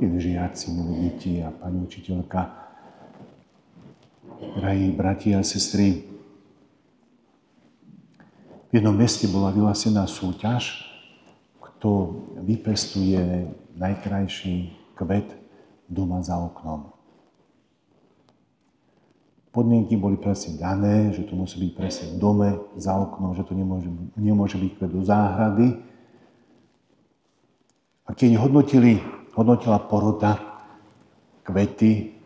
Milí žiaci, milí deti a pani učiteľka, drahí bratia a sestry, v jednom meste bola vyhlásená súťaž, kto vypestuje najkrajší kvet doma za oknom. Podmienky boli presne dané, že to musí byť presne v dome, za oknom, že to nemôže byť kvet do záhrady. A keď hodnotila porota kvety,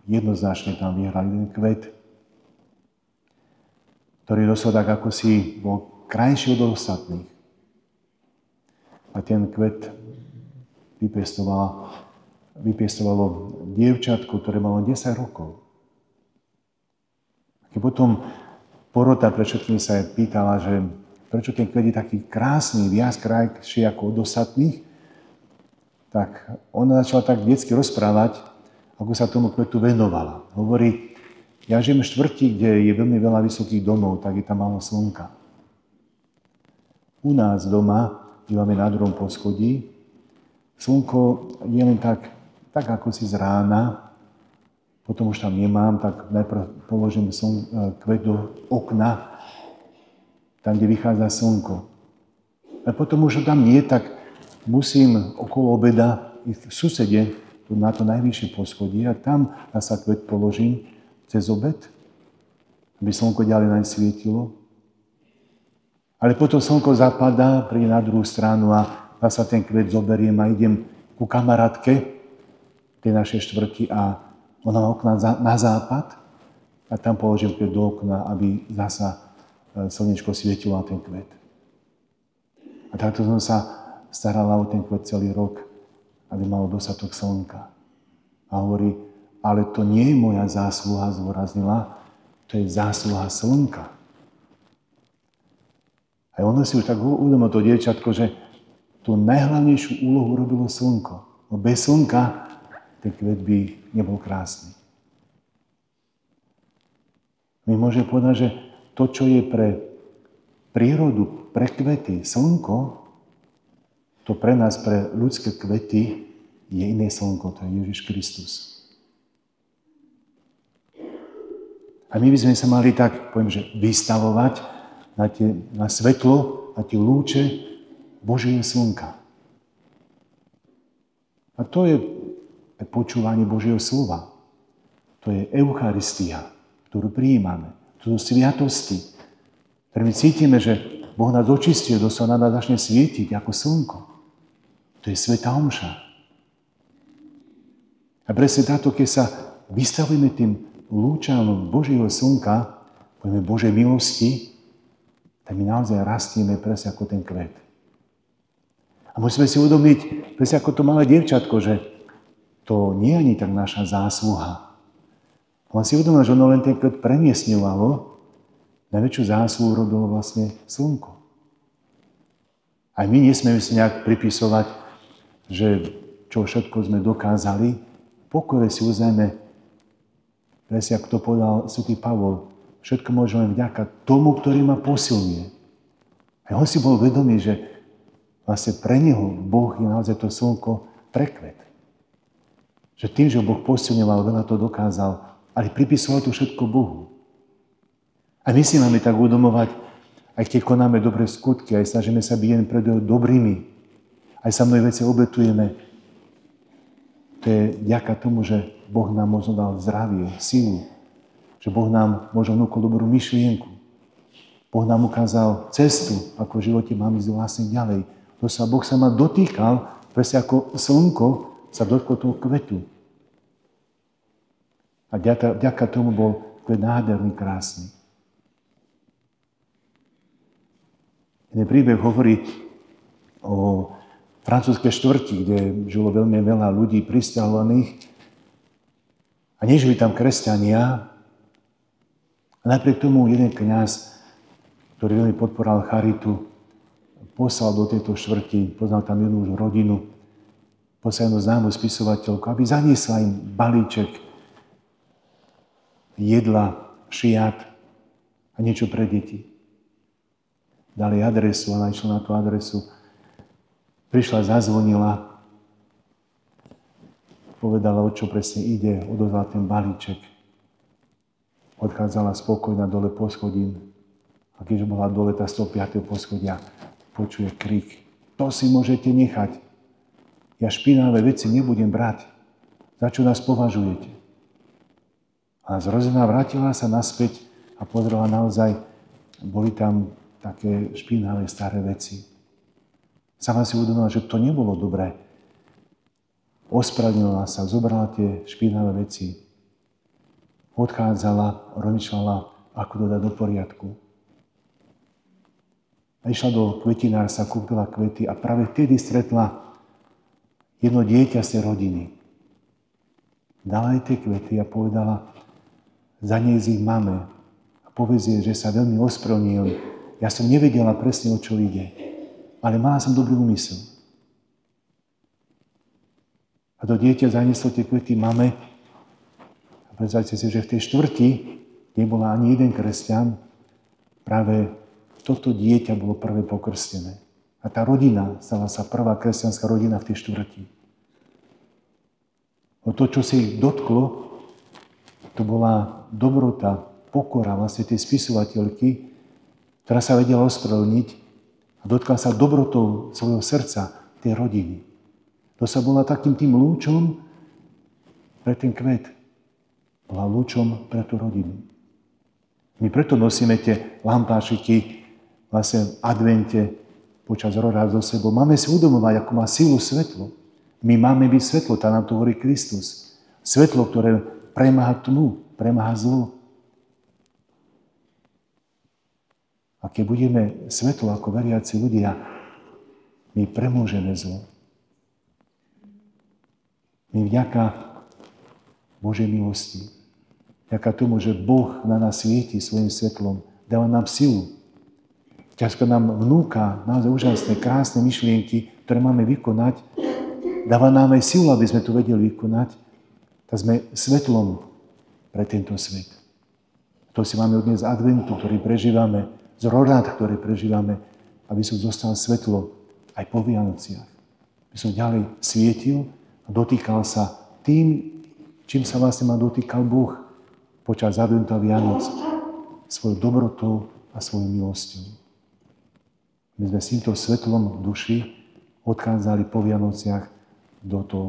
jednoznačne tam vyhral jeden kvet, ktorý doslova tak ako si bol krajší od ostatných. A ten kvet vypestovalo dievčatko, ktoré malo 10 rokov. A keď potom porota pre všetkým sa pýtala, že prečo ten kvet je taký krásny, viac krajší ako od ostatných, tak ona začala tak detsky rozprávať, ako sa tomu kvetu venovala. Hovorí, ja žijem v štvrti, kde je veľmi veľa vysokých domov, tak je tam málo slnka. U nás doma, bývame na druhom poschodí, slnko je len tak ako si z rána, potom už tam nemám, tak najprv položím kvet do okna, tam, kde vychádza slnko. A potom už tam nie, tak musím okolo obeda ísť v susede na to najvyššie poschodie a tam sa kvet položím cez obed, aby slnko ďalej naň svietilo. Ale potom slnko zapadá, príde na druhú stranu a sa ten kvet zoberiem a idem ku kamarátke tej našej štvrti a ona má okna na západ a tam položím kvet do okna, aby zasa slnečko svietilo na ten kvet. A takto som sa starala o ten kvet celý rok, aby malo dostatok slnka. A hovorí, ale to nie je moja zásluha, zdôraznila, to je zásluha slnka. A ono si už tak uvedomilo to dievčatko, že tú najhlavnejšiu úlohu robilo slnko. No bez slnka ten kvet by nebol krásny. My môžeme povedať, že to, čo je pre prírodu, pre kvety, slnko, to pre nás, pre ľudské kvety, je iné slnko, to je Ježiš Kristus. A my by sme sa mali tak, poviem, že vystavovať na svetlo, na tie lúče Božieho slnka. A to je počúvanie Božieho slova. To je Eucharistia, ktorú prijímame. To sú sviatosti, ktoré my cítime, že Boh nás očistuje, doslova na nás začne svietiť ako slnko. To je svätá omša. A presne táto, keď sa vystavujeme tým lúčam Božieho slnka, povieme Božej milosti, tak my naozaj rastieme presne ako ten kvet. A musíme si uvedomiť, presne ako to malé dievčatko, že to nie je ani tak naša zásluha. On si uvedomil, že ono len ten kvet premiesňovalo, najväčšiu zásluhu robilo vlastne slnko. A my nesmieme si nejak pripisovať, že čo všetko sme dokázali, pokore si uznajme, presne ako to povedal svätý Pavol, všetko môžeme vďaka tomu, ktorý ma posilňuje. A on si bol vedomý, že vlastne pre neho Boh je naozaj to slnko prekvet. Že tým, že Boh posilňoval, veľa to dokázal, ale pripisoval to všetko Bohu. A my si máme tak uvedomovať, aj keď konáme dobré skutky, aj snažíme sa byť jen pred dobrými, aj sa mnohé veci obetujeme. To je vďaka tomu, že Boh nám možno dal zdravie, silu. Že Boh nám možno vnúkol dobrú myšlienku. Boh nám ukázal cestu, ako v živote máme ísť vlastne ďalej. Boh sa ma dotýkal, presne ako slnko sa dotklo toho kvetu. A vďaka tomu bol kvet nádherný, krásny. Jeden príbeh hovorí o francúzskej štvrti, kde žilo veľmi veľa ľudí prisťahovaných a nežili tam kresťania. A napriek tomu jeden kňaz, ktorý veľmi podporoval charitu, poslal do tejto štvrti, poznal tam jednu už rodinu, poslal jednu známu spisovateľku, aby zaniesla im balíček jedla, šiat a niečo pre deti. Dali adresu, ona išla na tú adresu. Prišla, zazvonila povedala, o čo presne ide, odovzdala ten balíček. Odchádzala spokojná dole poschodím. A keď bola dole tá 105. poschodia, počuje krik. To si môžete nechať. Ja špinavé veci nebudem brať. Za čo nás považujete? A zrozená vrátila sa naspäť a pozrela naozaj, boli tam také špinavé staré veci. Sama si uvedomila, že to nebolo dobré. Ospravedlnila sa, zobrala tie špinavé veci. Odchádzala, rozmýšľala, ako to dať do poriadku. A išla do kvetinárstva, kúpila kvety a práve vtedy stretla jedno dieťa z tej rodiny. Dala jej tie kvety a povedala, zaniesť ich mame a povedz jej, že sa veľmi ospravedlnil. Ja som nevedela presne, o čo ide, ale mala som dobrý úmysel. A to dieťa zanieslo tie kvety mame a predstavte si, že v tej štvrti nebola ani jeden kresťan, práve toto dieťa bolo prvé pokrstené. A tá rodina stala sa prvá kresťanská rodina v tej štvrti. O to, čo sa ich dotklo, to bola dobrota, pokora vlastne tej spisovateľky, ktorá sa vedela ospravedlniť a dotkla sa dobrotou svojho srdca tej rodiny. To sa bola takým tým lúčom pre ten kvet. Bola lúčom pre tú rodinu. My preto nosíme tie lampášiky vlastne v advente počas roka so sebou. Máme si uvedomovať, ako má silu svetlo. My máme byť svetlo, tá nám to hovorí Kristus. Svetlo, ktoré premáha tmu, premáha zlo. A keď budeme svetlo ako veriaci ľudia, my premôžeme zlo. My vďaka Božej milosti, vďaka tomu, že Boh na nás svieti svojim svetlom, dáva nám silu. Ťažko nám vnúka naozaj úžasné, krásne myšlienky, ktoré máme vykonať. Dáva nám aj silu, aby sme to vedeli vykonať. Tak sme svetlom pre tento svet. To si máme odniesť z adventu, ktorý prežívame, z rorád, ktoré prežívame, aby som zostal svetlo aj po Vianociach. Aby som ďalej svietil a dotýkal sa tým, čím sa vlastne ma dotýkal Boh počas adventu a Vianoc, svojou dobrotou a svojou milosťou. My sme s týmto svetlom v duši odchádzali po Vianociach do toho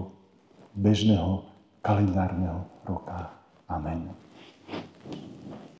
bežného kalendárneho roka. Amen.